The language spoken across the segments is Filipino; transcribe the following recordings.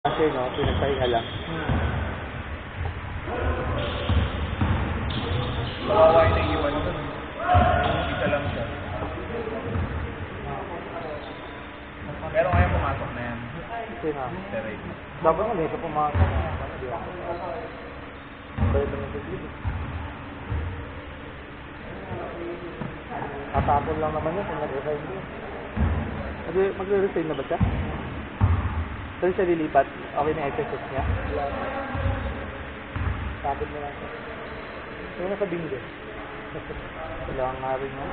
Kasi no, pinagpahinga lang. Kawawa yung naiiwan ko. Isa lang siya. Pero kaya pumasok na yan. Kasi na. Direct. Dapat nga dito pumasok. Bayad naman sa gilid. Tatapon lang naman yun kung nag-resign yun. Magre-resign na ba siya? Saan siya lilipat? Okay na SSS niya? Tapon mo lang siya. Ano na sa bingo? Wala nga rin nga.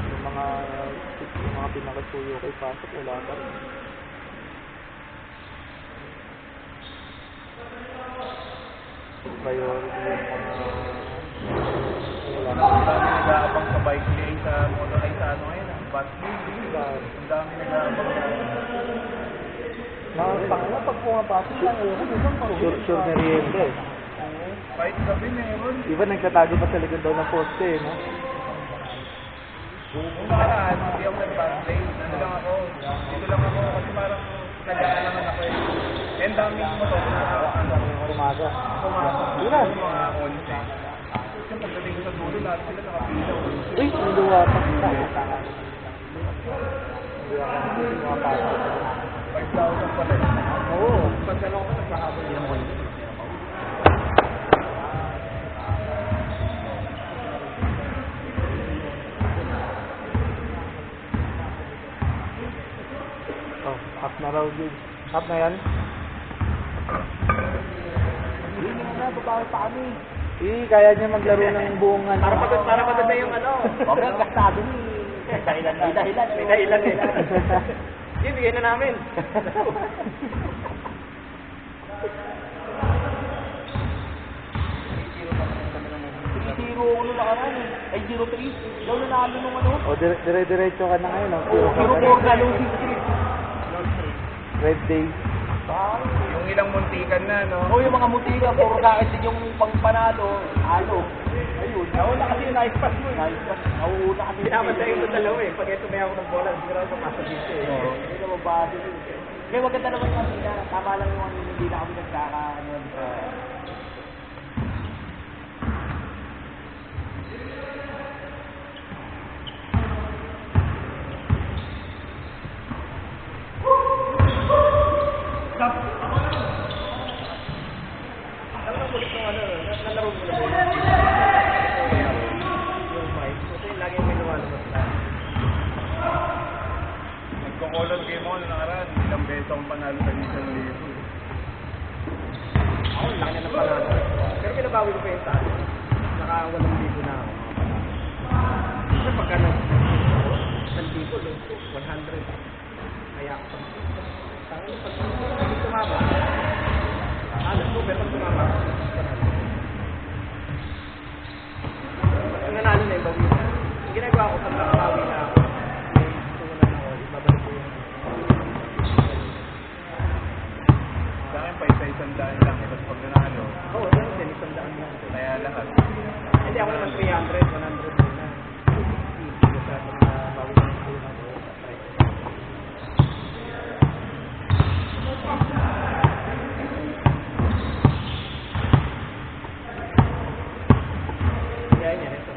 Yung mga pinakasuyo kay pasok, wala pa rin. Priority yung Ang dami nag-aabang sa bike lane, sa motor ay sa ano ngayon. Bus lane. Ang dami nag-aabang. Pag pumapasok lang, sure na riente eh. Kahit gabi meron. Di ba nagtatago pa sa likod daw ng poste eh, no? Kung nakaraan, hindi ako nag-bus lane. Ano lang ako. Dito lang ako kasi parang nag-aalaman ako eh. And daming motor na Umaga. pumasok. Di na. Yung mga 11. Kasi pagdating ko sa dulo, lahat sila nakapila. Uy, nuluwa pa. Hindi ako pumapasok. 5,000 pala. Oo. Pag dalawa ko, nagkahabol din ako. Oh, half na raw din. Half na yan? Hindi na, babae pa kami. Kaya niya maglaro ng buong ano. Para maganda yung ano. Huwag kang gastado ni. May dahilan eh. Hindi, bigyan na namin. Zero ulo na karan eh. Ay, 0-3. Daw na nalo nung ano. O, dire-diretso ka na ngayon. Oo, 0-4 na losing streak. Red Day. Yung ilang muntikan na, no? Oo, yung mga mutiga, puro kakit din yung pangpanalo, halo. Ayun. Nauna kasi yung nice pass mo eh. Nice pass. Nauuna kami. Pinapantay ko sa dalawa eh. Pag ito may ako ng bola, hindi ko papasok dito eh. Oo. Hindi na mabasa yun. Kaya maganda naman yung kanina. Tama lang yung hindi na kami nagkaka, ano, Alam mo ulit yung ano, nalaro mo na bola. Yung mic. Kasi lagi may lumalabas na. Nagko-color game ako na nakaraan. Ilang beses akong panalo sa isang libo. Ako, laki na ng panalo. Pero pinabawi ko pa yung talo. Naka 8,000 na ako. Kasi pagka nag-libo, 100. Kaya ako sa mga. Tangan pag tumama. Alas ko, pero pag tumama. Pag nanalo na yung bawi na. Ang ginagawa ko, pag nakabawi na ako, may tunan ako, ibabalik ko yung sa akin pa isa-isang daan lang, tapos pag nanalo. Oo, yan, isang daan lang. Kaya lahat. Hindi ako naman 300, 100 na. Hindi sa bawi na yung tunan ko. Kaya yan, ito.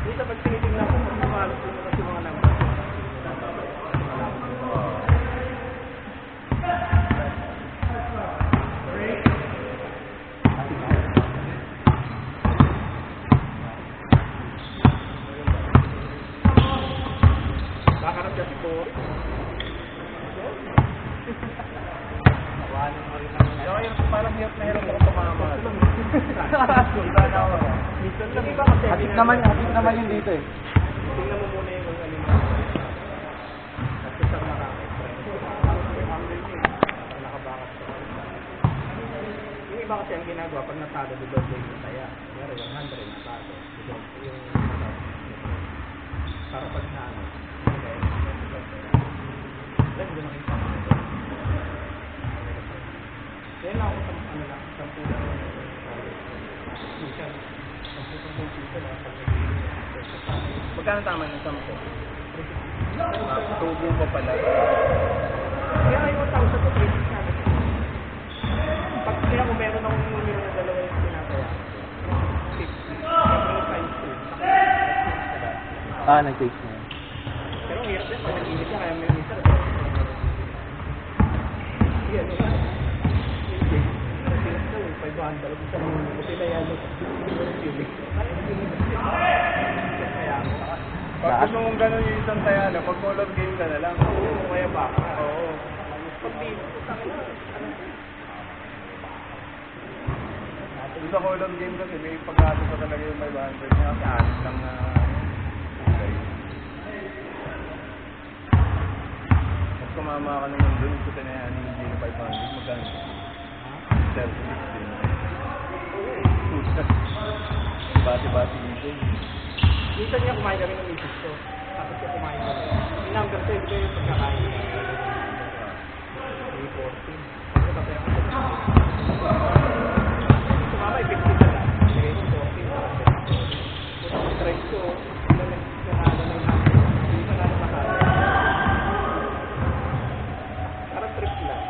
Dito pag tinitingnan ko, kung mamalap ko naman yung mga number. Kakarap siya si Cory. Parang hirap na hirap ako tumama. Hatid naman yun dito eh. Tingnan mo muna yung ano mo. Kasi sa nakaka-express. Nakabakas ka. Yung iba kasi ang ginagawa, pag natalo, dodoble yung saya. Pero 100 natalo. Yung para pag naano. Lang, hindi makita mo. Kaya lang ako sa ano lang, 10 lang. Minsan, 10 piso lang. Magkano tama ng 10? Tubo pa pala. Kaya yung 1,000 to 3 sabi ko. Pag kaya kung meron akong numero na dalawa yung pinataya, 50. Pero times 2. Nag-take na. Pero ang hirap din pag nag-init ka, kaya may minsan. Sige, ano ba? Ito, 500. Isa lang yung pinayalo. Pag gusto mong gano'n yung isang tayala, pag color game ka na lang. Oo, kaya ba? Oo. Pag di, Doon sa color game kasi may pagkato pa talaga yung 500 niya kasi anis lang na Pag kumama ka naman doon, kasi na yan yung hindi na 500, magkano? 16. Bati-bati dito. minsan niya kumain kami ng misis ko. Tapos siya kumain kami. Yung number 10 ko yung pagkakain niya. 314. Kasi kasi ako sumama, 50 na lang. Sige, 14. Kung try ko, nagkakala na yung number. Hindi pa na nakakala. Parang trip lang.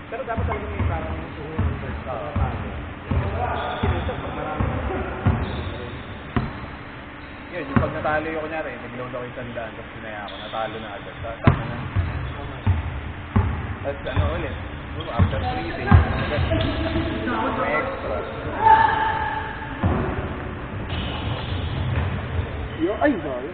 Pero dapat talaga may parang suhon sa tayo. Sinisa pag marami. Yun, yung pag natalo yung kunyari, nag-loan ako 100, tapos sinaya ako, natalo na agad. Tama na. Tapos ano ulit, after 3 days, may extra. Ay, sorry.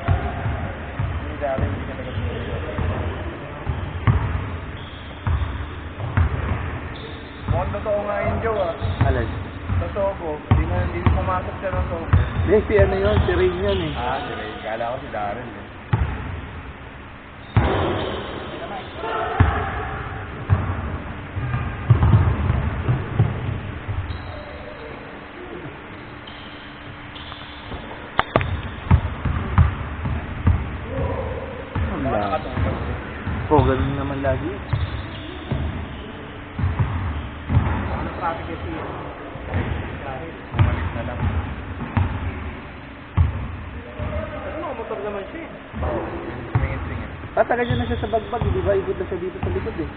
Hindi dati, hindi ka nag-loan. Mukhang totoo nga yun, Joe, ah. Alay. Sa Sogo, hindi pumasok siya ng Sogo. Hindi, si ano yun, si Rain yun eh. Ah, si Ray. Kala ko si Darren, eh. Nakakatulog. Ganun naman lagi. Ano traffic kasi yun? Kahit. Bumalik na lang. Kasi motor naman siya eh. Singit-singit. Tatagal yun na siya sa bagbag, di ba? Ikot na siya dito sa likod eh.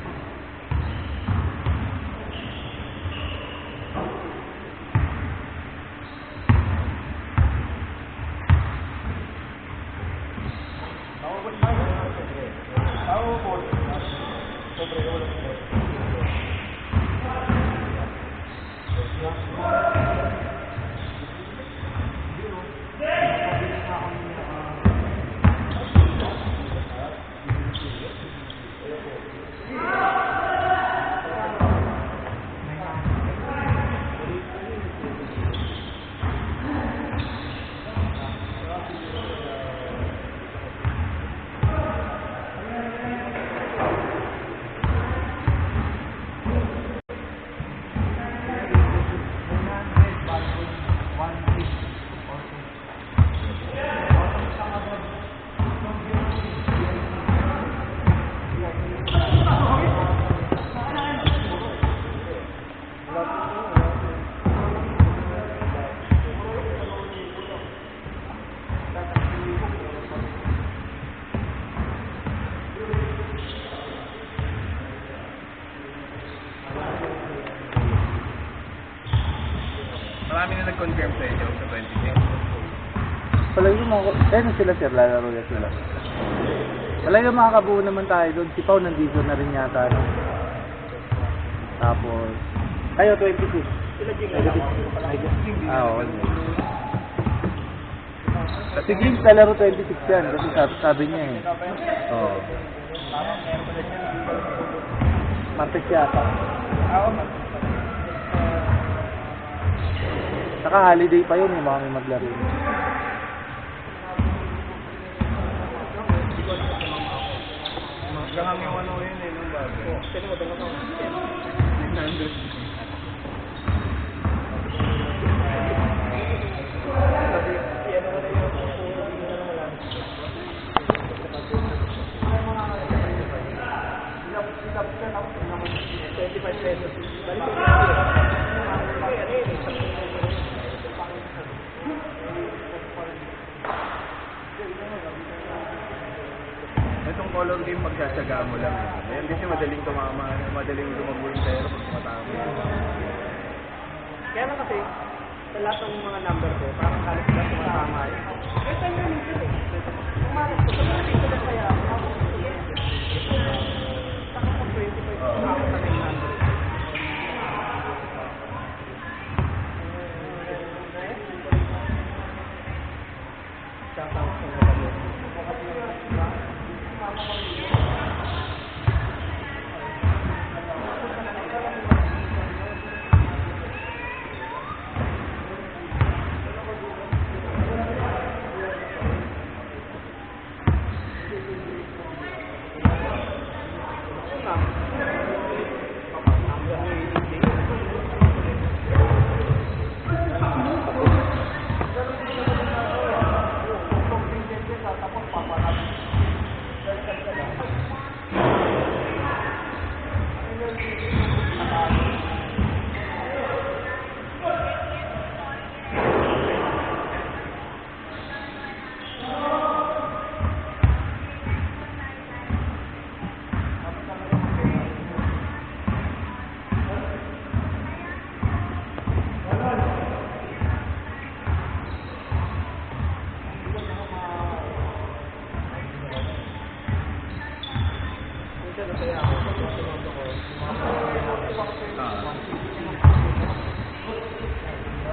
Marami na nag-confirm sa inyo sa 26. Palagi mga... Ano sila sir, lalaro yan sila. Palagi makakabuo naman tayo doon. Si Pao nandito na rin yata. No? Tapos... Kayo, 26. Sila Jing Oo. Si James lalaro 26 yan. Kasi sabi niya eh. Oo. Martes yata. Oo, Saka holiday pa yun, baka may maglaro. Hanggang yung ano yun eh, nung bago. sino mo doon ako? 900. Ano na yun? $25. Itong color game, pagsasagaan mo lang. Ayan din yung madaling tumama, madaling lumago yung pera pag tumatama. Kaya lang kasi, sa lahat ng mga number ko, parang halos sila tumatama yun. Kaya tayo nga minsan eh. Umalas ko, sabi natin ko na kaya, saka ko 25, ako sa 900. Shoutout sa mga pagod.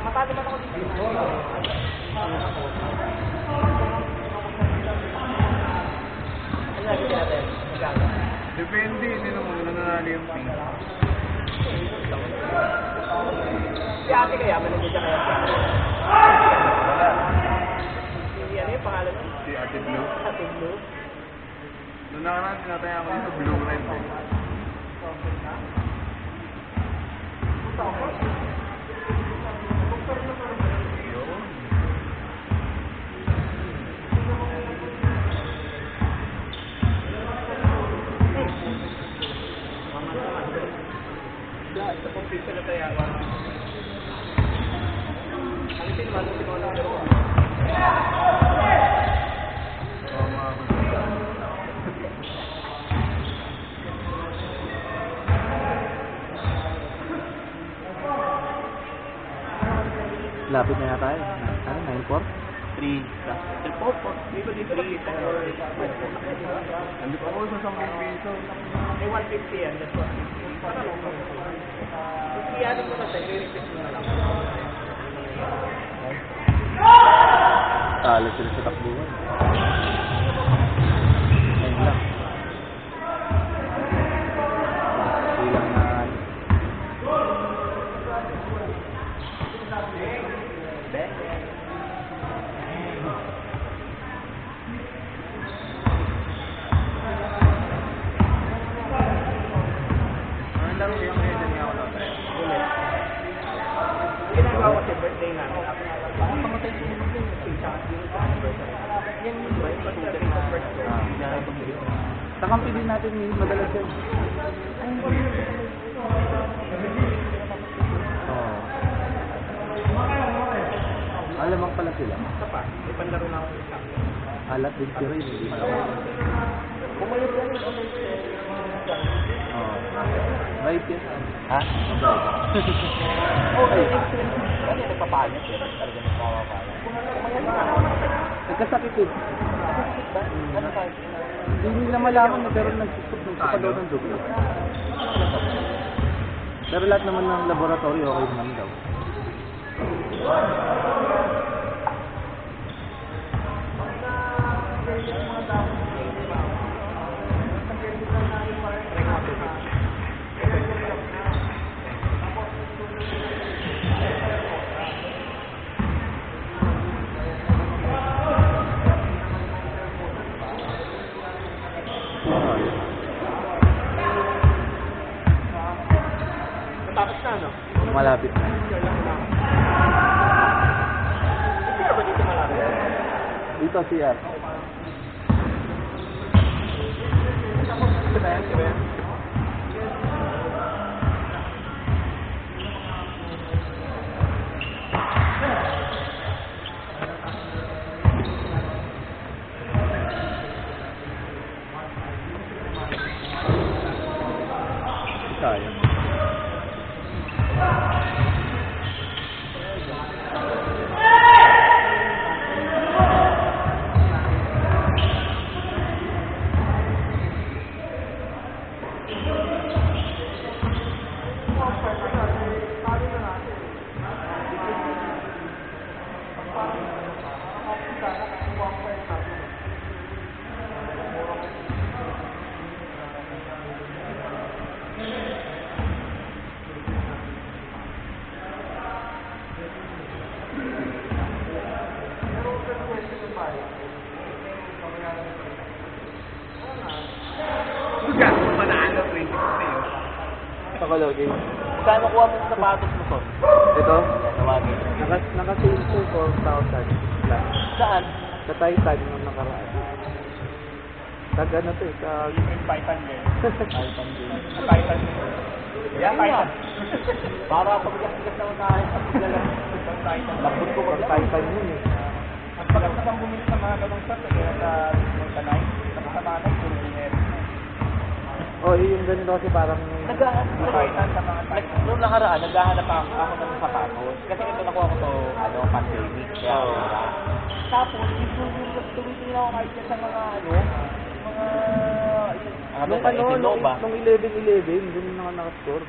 Matalo man ako dito. Ano lagi natin? Magkano? Depende, hindi naman nananalo yung pink. Si ate kaya, managay siya kaya siya. Si ano yung pangalan mo? Si Ate Blue. Ate Blue. Noong nakaraan, tinataya ko dito, blue red eh. Yun. Sa competition na tayo, 150. Ano din, 150 mo lang pero. Oo, mga gusto. Lapit na yata yun. Ano, 9-4? 3. Dito nakita ko. Nandito ako sa 10 piso. May 150 yan, that's 150. Para lang mo. Kung iyanin mo na siya, i-repeat mo na lang. Talo sila sa takbuhan. Ayun lang. Ilang na... Ano lang yung medyo niya ako nataya? Ginagawa ko sa birthday namin. Baka pamatay ko naman yung isa. Yan yung ba? Yung pag-birthday sa birthday. Sa kampi din natin madalas yun. Oo. Alamang pala sila. Isa pa, may panlaro na ako sa isa. Alat din si Ray. Hindi pa ako. Pumayot yan yung Oo. Right yan. Ha? oh, ay, kasi nagpapalit yun. Talaga nagpapalit. Nagkasakit eh. Ano tayo? Hindi nila malaman pero nagsusupag daw ng dugo. Pero lahat naman ng laboratory okay naman daw. Tapos na, no? Malapit na. Pero ba dito malapit? Dito CR. Diba yan? Diba yan? Sayang. Manalo, 20 yun. Pakalogin. Kano kuha mo sa sapatos mo, Son? Ito, Tawagin. naka-sale to 4,000 plus. Saan? Sa Titan nung nakaraan. Tag ano to eh, tag... Titan din. Titan din. Titan din. Yeah, Titan. Para pagbigas naman tayo sa paglalaro. Titan. Lambot ko Pag maglaro. Titan yun eh. Ang pagkat bang bumili sa mga ganong shot, kaya sa Montanay, tapos sa Manay, puro generic. Oh, yung ganito kasi parang... Titan sa mga Titan. Noong nakaraan, naghahanap ako ng sapatos. Kasi ito nakuha ko to, pandemic. Kaya mura. Tapos, tumitingin ako kahit sa mga, Nung ano, nung 11-11, dun na naka-score.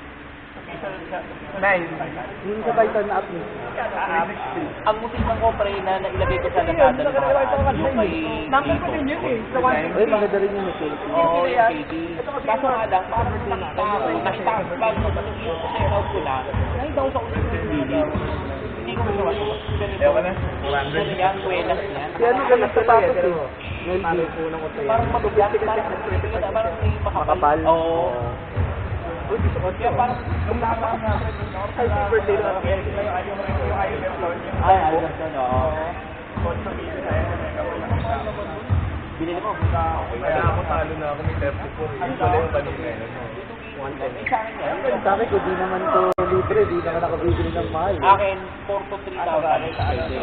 Nice. Yung sa Titan na up mismo. ang mutik ng kopre na nailagay ko sa Lazada ng nakaraan, yung kay Number ko din yun eh. Sa Ay, maganda rin yun eh. Oo, yung KD. Kaso nga lang, parang nakita ko, bago ko yung check out ko na, nakita ko sa ulit ng video. Hindi ko magawa. Ganito. Ewan na. Ano yan, buenas yan. Kaya ano ganun sa tapos eh. Melvin. Parang matugas, parang may Makapal. Oo. Kaya parang, Nung nakakaan nga ako, ay, birthday na ako. Yung Iverson. ay, Alberton, oo. Sponsor video na yun. Binili mo. Kaya ako talo na ako, may 34. Yung pala yung kanina. Eh, sa akin yan. Sa akin, kung di naman to libre, di naman nakabibili ng mahal. Akin, 4 to 3,000. Pwede.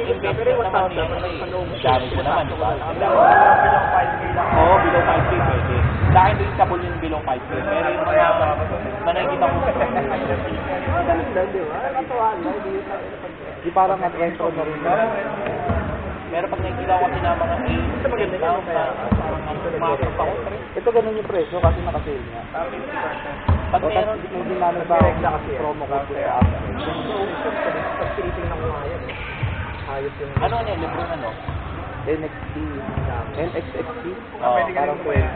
Investment naman eh. Dami ko naman, diba? Oo, below 5K pwede. Sa akin, reachable yung below 5K. Pero yung mga nakikita ko sa Ganun lang, di ba? Nakatawa lang. Di parang retro na rin. pero pag nakikita ko kasi na mga 8, 10,000, parang umakot ako. Ito ganun yung presyo kasi nakasale niya. Pag O, meron, tapos may ginamit ba akong promo code ko sa app. Pag tinitingnan ko nga yan eh. Ayos yung... ano niya, Lebron ano? NXT, NXXT. Oo, Parang po yun.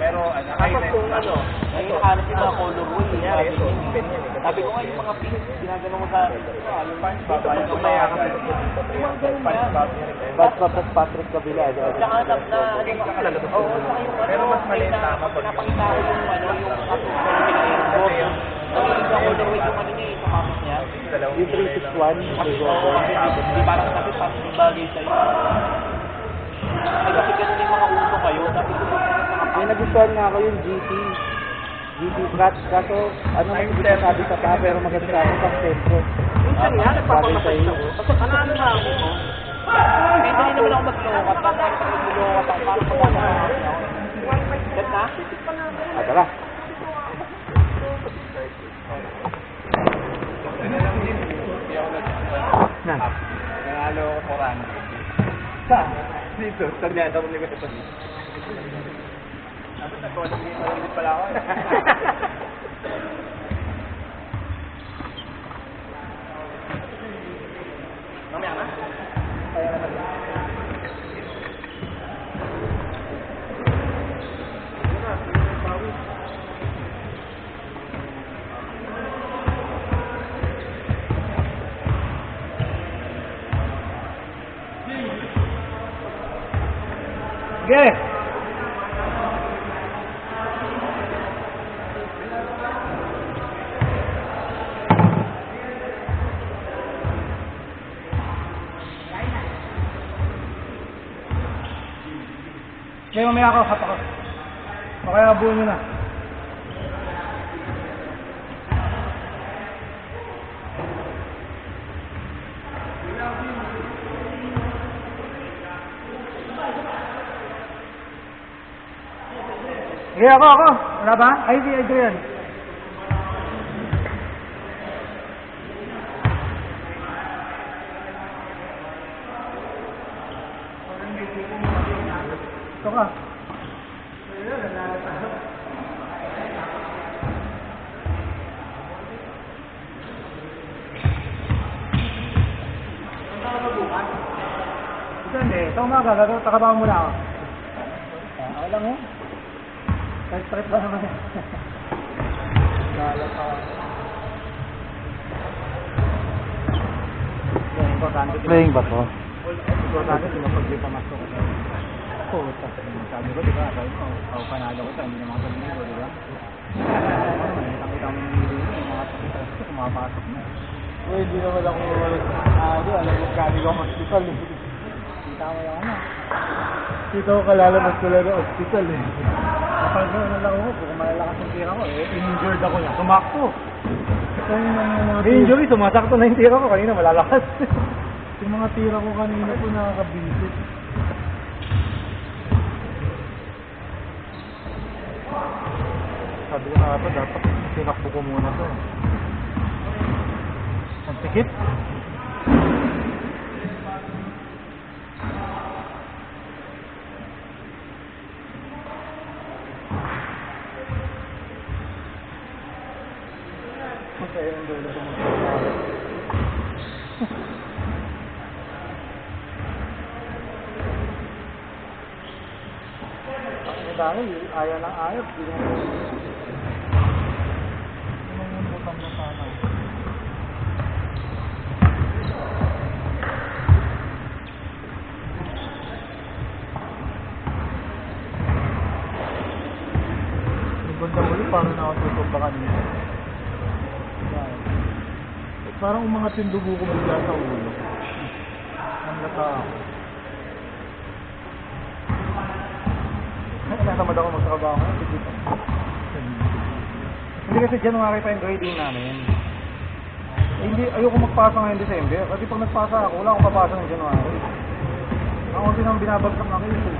Pero, Tapos kung ano, Ay, nakahanap yung mga colorway. nangyari ito, Sabi pen niya. yan eh. Sabi ko nga yung mga pink, ginagano ko sa... Dito pag tumaya ka sa Yung ganun na. Bad Cop at Patrick Kabila. Tsaka na, oo, tsaka yung ano, Pero mas maliit na na pinapakita ko yung ano, yung asukal pinag-airport. Nagiging sa colorway yung ano niya, yung sapatos niya. Yung 361, may Oo, gold. kasi di parang sabi, parang yung bagay sa'yo. Ay, kasi ganun yung mga uso kayo, sabi ko, May nagustuhan nga ako yung GT. GT Cat. Kaso, ano hindi ko sabi sa pa, pero maganda ako pang sentro. Minsan nga, nagpapamasay ako. Kasi Panalo na ako. hindi naman ako mag-lokat. Pag mag-lokat ako, parang pagkakasama ako. Set na? Ah, tara. Na. Nanalo ako 400. Sa? Dito. Tagnata ko nila ito. Tapos nagkawalang ulit pala ako. Mamaya na. Sige! Ngayon mamaya ako, hap ako. O kaya buo nyo na. Sige, ako. Wala ba? Ay, si Adrian. Ito ka. Ito hindi. Ito umaga. Takabahan muna ako. Ako lang eh. Kahit trip ba naman eh. Lalo pa. Playing ba to? Importante sila pag di pamasok ko. Oo, sabi ko, di ba? Ako panalo ko sa hindi naman kami ko, di ba? Nakita mo yung video yung mga pakitas ko, kumapasok na. Uy, hindi naman ako alam mo kami ko hospital eh. Kita mo yung ano. Dito ko kalalabas ko lang ng hospital eh. Kapag na lang ako, kung malalakas yung tira ko, injured ako niya. Sumakto. Injury, sumasakto na yung tira ko. Kanina malalakas. Yung mga tira ko kanina po nakakabisit. Sabi ko nga ba, dapat sinakbo ko muna to. Ang tikit. Masaya yung dulo ko mo. Ang dami, ayaw ng ayaw. Hindi naman yung butang na sana. Yung banda muli, parang nakatutok ba kanina? Parang umangat yung dugo ko bigla sa ulo. Ang lata ako. Natamad ako magtrabaho. Hindi kasi January pa yung grading namin. Hindi, ayoko magpasa ngayong December. Kasi pag nagpasa ako, wala akong papasa ng January. Ako kasi nang binabagsak na kayo eh.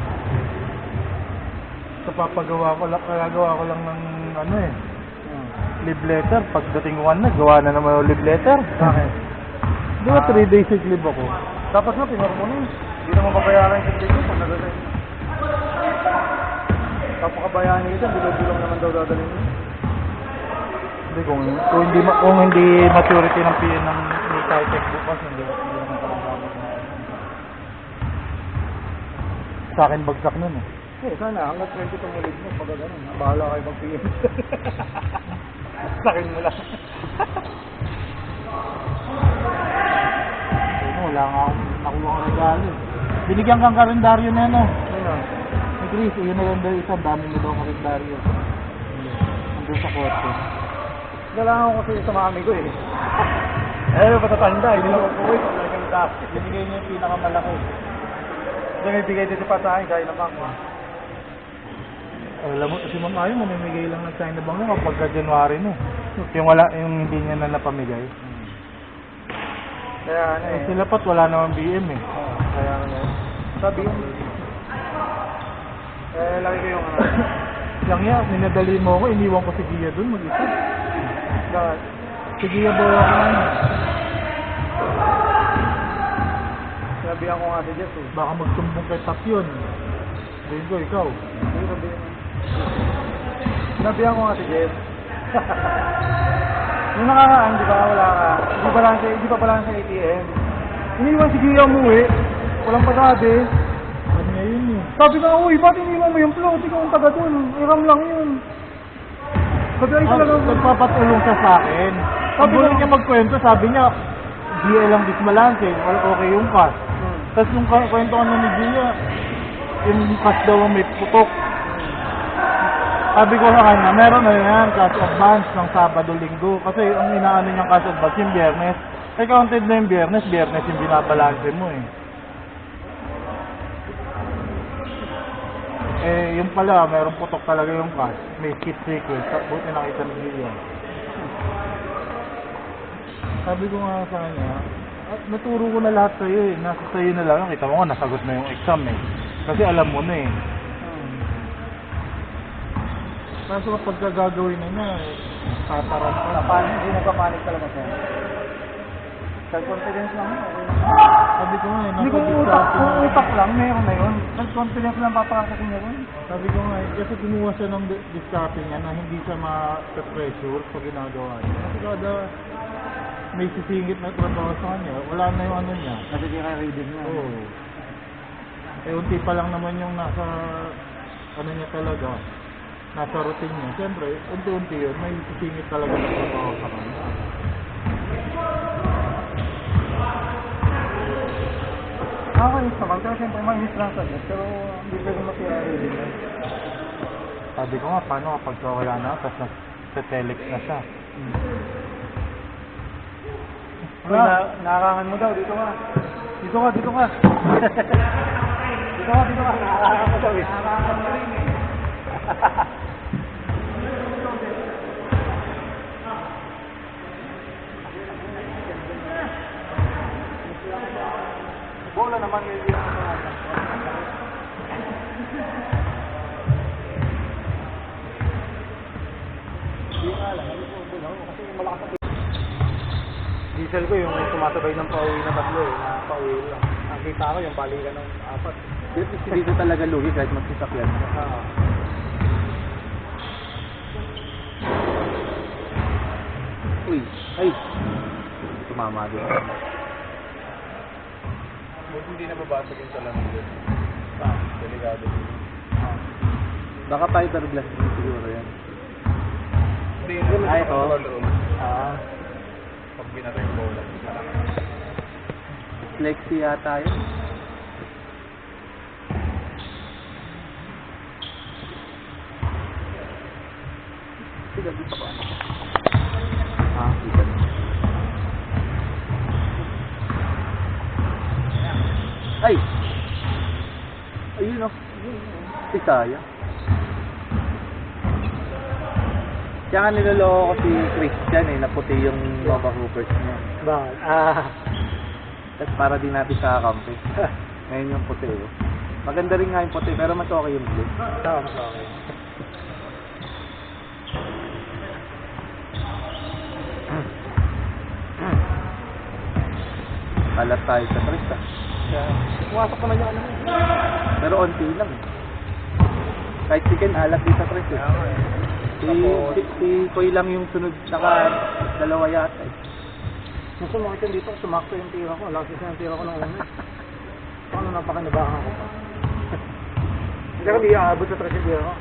Kapapagawa ko lang, kagagawa ko lang ng ano eh. Leave letter. Pagdating ko na, gawa na naman yung leave letter. Bakit? Di ba 3 days sick leave ako? Dapat nga, pinormo na eh. Hindi naman mabayaran yung sick leave ko pag nagdating. Kapakabayaan nito, bilog-bilog naman daw dadalhin mo. Hindi, kung hindi maturity ng PN ng Titech bukas, hindi naman parang sa akin bagsak nun eh. Eh, sana hanggang 20 tumulig mo pag gano'n. Bahala kayo mag-PM. Sa akin mo lang. Wala nga akong nakuha ng regalo. Binigyan kang kalendaryo na ano. Ano? Hey Chris, yun na lang daw isa. Dami mo daw kalendaryo. Andun sa kotse. Kailangan ko kasi sa mami ko eh. Eh, patatanda. Hindi lang ako po eh. Binigay niya yung pinakamalaki. Hindi may bigay dito pa sa akin. Kaya naman ko. Alam mo, si Ma'am Ayo, mamimigay lang ng China Bank mo kapag January na. Yung hindi niya na napamigay. Kaya ano eh. Sila pat wala namang BM eh. Kaya ano eh. Sa BM. Lagi ko yung ano. Yang yan, minadali mo ako, iniwan ko si Gia dun mag-isa. Bakit? Si Gia ba ako ano? Sinabihan ko nga si Jess eh. Baka magsumbong kay Tap yun. Sabihin ko, ikaw. Hindi sabihin mo. Sinabihan ko nga si Jess. Nung nakakaan, di ba, wala ka. Hindi pa pala sa ATM. Iniwan si Gia umuwi. Walang pasabi. Ano nga yun eh. Sabi ka, uy, ba't iniwan mo yung float? Ikaw ang taga dun. Iram lang yun. Sabi ay talaga. Nagpapatulong siya sa akin. Sabi ko niya magkwento, sabi niya, GL lang dismalance eh. Okay yung cash. Tapos nung kwento ka na ni Gia, yung cash daw ang may putok. Sabi ko sa kanya, meron na yan, cash advance ng Sabado-Linggo. Kasi ang inaano niyang cash advance yung Biyernes. Eh, counted na yung Biyernes yung binabalanse mo eh. Eh, yung pala, mayroong putok talaga yung cash. May skip sequence. Buti nakita ni Gillian. Sabi ko nga sa kanya, naturo ko na lahat sa'yo eh. Nasa sa'yo na lang. Kita mo nga, nasagot na yung exam eh. Kasi alam mo na eh. Kaso kapag gagawin na niya, tataran pa. Hindi nagpapanik talaga siya. Self-confidence lang yun. Sabi ko nga eh, Hindi kung utak lang, meron na yun. Self-confidence lang papakasakin niya rin. Sabi ko nga eh, kasi kumuha siya ng discarte niya na hindi siya ma-pressure pag ginagawa niya. Kasi kada may sisingit na trabaho sa kanya, wala na yung ano niya. Nasisira reading niya. Oo. Eh, unti pa lang naman yung nasa, ano niya talaga, nasa routine niya. Siyempre, unti-unti yun, may sisingit talaga na trabaho sa kanya. Nakakayos naman, pero siyempre mainis lang sa dyan. Pero hindi ka rin masira reading niya. Sabi ko nga, paano kapag wala na, tapos nasa-telex na siya. Nakakangan mo daw, dito ka. Dito ka. Dito ka. Nakakangan mo daw eh. Nakakangan mo rin eh. Bola naman yun yung hindi nga lang, kasi malakas na diesel ko yung sumasabay ng pauwi na tatlo eh, na pauwi lang. Ang kita ko yung balikan ng 4. Dito talaga lugi kahit magsasakyan ka. Uy, ay! Tumama din. Buti hindi nababasag yung salamin doon. Delikado. Baka fiberglass din siguro yan. Hindi yun. Ay, oo. Pag binato yung bola. Flexi yata yun. Sila dito pa. Kita na. Ay! Ayun o. Isaya. Kaya nga niloloko ko si Christian eh, naputi yung Nova Hoopers niya. Bakit? Tapos para din natin sa kakampi. Ngayon yung puti oh. Maganda rin nga yung puti, pero mas okay yung blue. Tama, okay. Kalat tayo sa Chris ah. Pumasok naman yung ano. Pero onti lang eh. Kahit si Ken, alat din sa Chris eh. Si Koy lang yung sunod, dalawa yata eh. Gusto mo kita dito, sumakto yung tira ko. Last yung tira ko ng una. Paano napakanabakan ko pa? Hindi ko di aabot sa trash yung tira ko.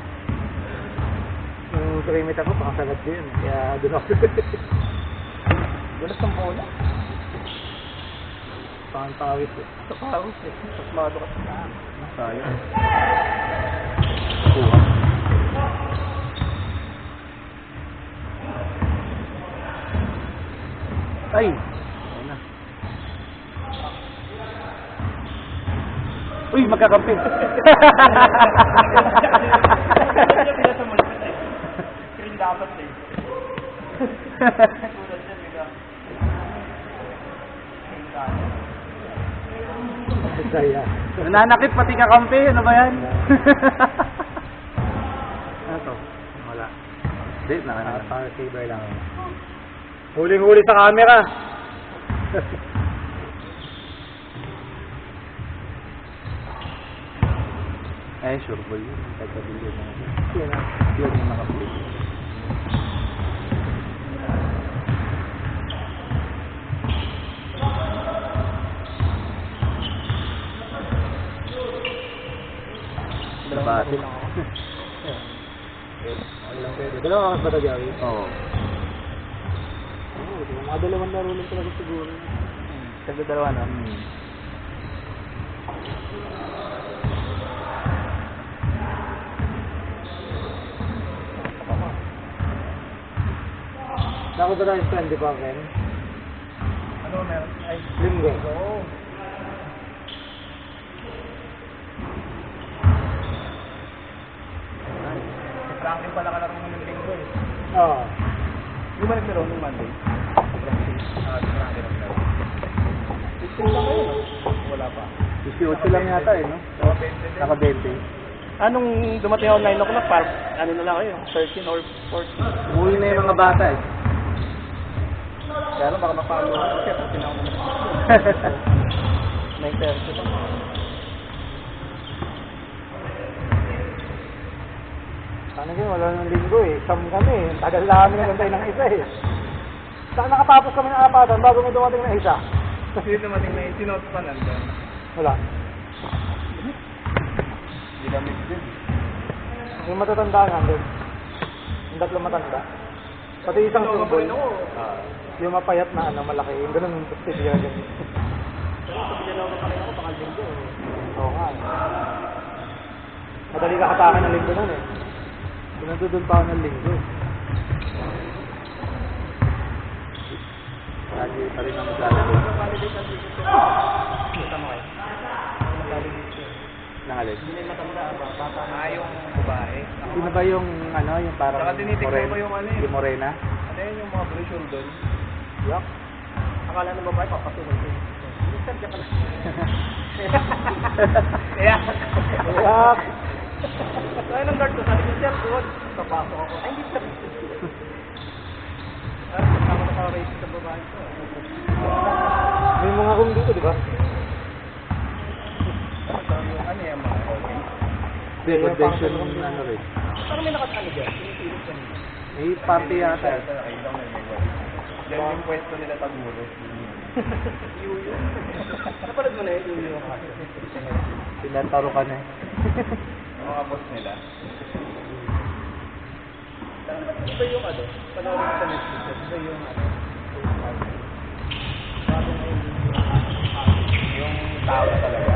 Yung perimeter ko, pakasagat din. Kaya doon ako. Gulas ng bola. Pangtawis eh. Sa pawis eh. Pasmado ka sa Sayang. Kuha. Ay! Ayun na. Uy, magkakampi! Screen dapat eh. Nananakit pati kakampi, ano ba yan? Ano to? Wala. Hindi, nakanalang. Power saver lang. Huling-huli sa camera. Eh, sure boy yun. Kahit kabili yun. Yan ah. Yun yung nakapili. Nabati. Dalawang oras ba ito, Jawi? Oo. Mga dalawang laro lang talaga siguro. Tagdadalawa na. Ako ba tayo friend, di ba, Ken? Ano meron? Ay, Linggo. oo. Practice pala kalaro mo ng linggo eh. Oo. Hindi ba naglaro nung Monday? Marami ng laro. 16 lang kayo, no? Wala pa. 18 lang yata eh, no? Naka 20. Anong dumating ako 9 o'clock, parang ano na lang kayo? 13 or 14? Umuwi na yung mga bata eh. Kaya lang baka mapalo ako kasi pag tinawag mo na 9:30 lang. Sana yun, wala nang linggo eh. Sam kami eh. Tagal namin nagantay ng isa eh. Saan nakatapos kami ng apatan bago may dumating na isa? Kasi dumating na yung sinot pa nandun. Wala. Hindi na mix din. Yung matatanda nandun. Yung tatlong matanda. Pati isang sumbol. Yung mapayat na ano, malaki. Yung ganun yung pastid yun. Pag ginalaw ka kanina ako, baka linggo. Oo nga. Madali ka katakan ng linggo nun eh. Pinandudun pa ako ng linggo eh. Lagi pa rin ang maglalaro. Validate ang ticket ko. Tama kayo. Nangalit. Hindi na yung matanda, bata na. Yung babae. Hindi na ba yung ano, yung parang Saka tinitignan ko yung ano eh. Yung morena? Ano yun yung mga brochure doon? Yuck. Akala ng babae, papasukan ko. Minsan ka pala. Kaya. Yuck. So, ayun ang guard ko, sabi ko, sir, good. Papasok ako. Ay, hindi sir. Kasama na sa race sa babae ko. May mga room dito, di ba? Ano yung mga okay? Hindi, convention ano rin. Parang may nakatano dyan. Pinipilit ka nila. May party yata eh. Diyan yung pwesto nila Taguro. Yuyo. Napanood mo na yun, Yuyo. Pinataro ka na eh. Yung mga boss nila. Iba yung ano, panoorin ko sa Netflix. Iba yung ano. Bago na Yung tao na talaga.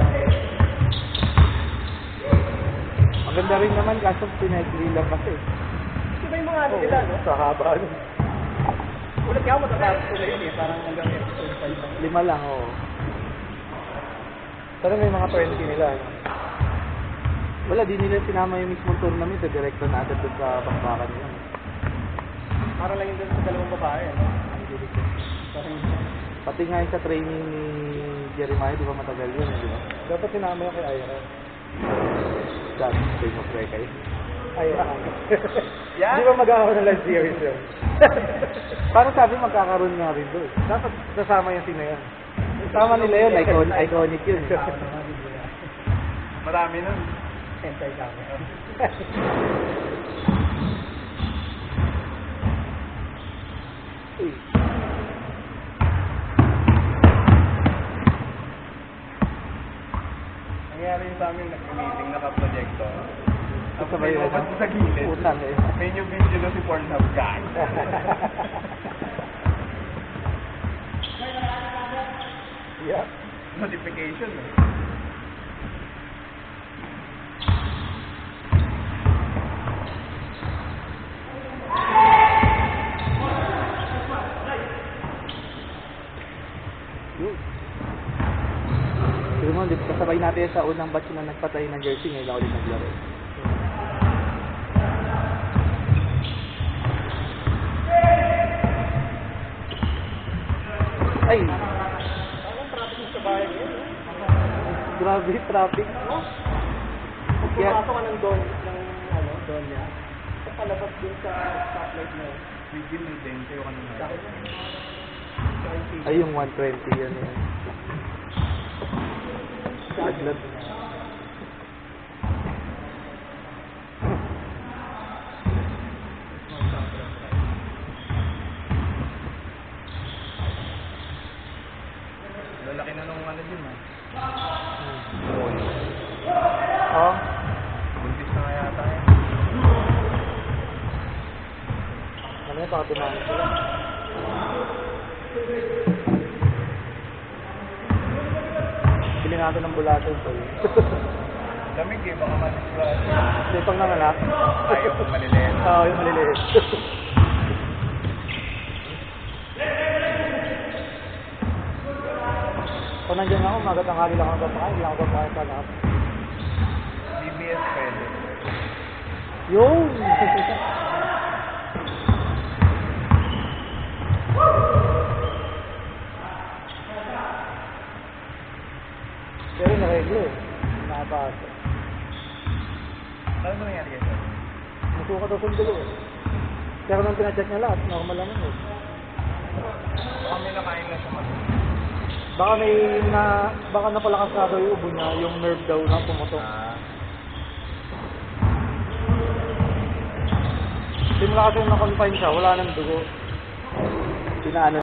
Maganda rin naman kaso pinag-grill lang kasi. Iba yung mga ano nila, no? Sa haba. Ulit ka ako matatapos ko na yun eh. Parang hanggang episode 5 lang. 5 lang, oo. Pero may mga 20 nila. Ano? Wala, di nila sinama yung mismong tournament. Direkto na agad doon sa bakbakan nila. Parang lang yun doon sa dalawang babae, no? Parang Pati nga yung sa training ni Jeremiah, di ba matagal yun, di ba? Dapat sinama yung kay Ira. That's King of Rekay. Ira. Yeah? Di ba mag-aawa na live series yun? Parang sabi magkakaroon nga rin doon. Dapat kasama yung sina yan. Kasama nila yun, iconic yun. Marami nun. hentai kami. Nangyari yung sa amin, nag-meeting, naka-projector. Tapos Sabay may yun, lumabas no? sa gilid. Utang eh. May new video na si Pornhub gang. Yeah. Notification eh. Yun. Pero mo, kasabay natin sa unang batch na nagpatay ng jersey, ngayon ako ulit naglaro. Ay! Parang traffic sa bahay niya. Grabe, traffic. Kung pumasok ka ng don, don niya, sa palabas din sa stoplight na yun. Bigil na din, kayo kanina. Bakit? Ay, yung 120 yan eh. Laglag. Lalaki na nung ano din ah. Oh. Buntis na nga yata eh. Ano yun, baka tumangin sila. Bili natin ng bulato ito eh. Lamig eh, baka madisgrasya. Kasi pag nanganak. Ayaw kung maliliit. Oo, yung maliliit. Kung nandiyan ako, magatanghali lang ako papakain, hindi ako papakain sa lahat. DBS pwede. Yung! Pero nareglo eh. Nakapasa. Ano ba nangyari kayo? Masuka daw sa dulo eh. Pero nung pinacheck niya lahat, normal naman eh. Baka may nakain lang siya mas. Baka napalakas na daw yung ubo niya, yung nerve daw na pumutok. Simula kasi nung na-confine siya, wala nang dugo. Pinaano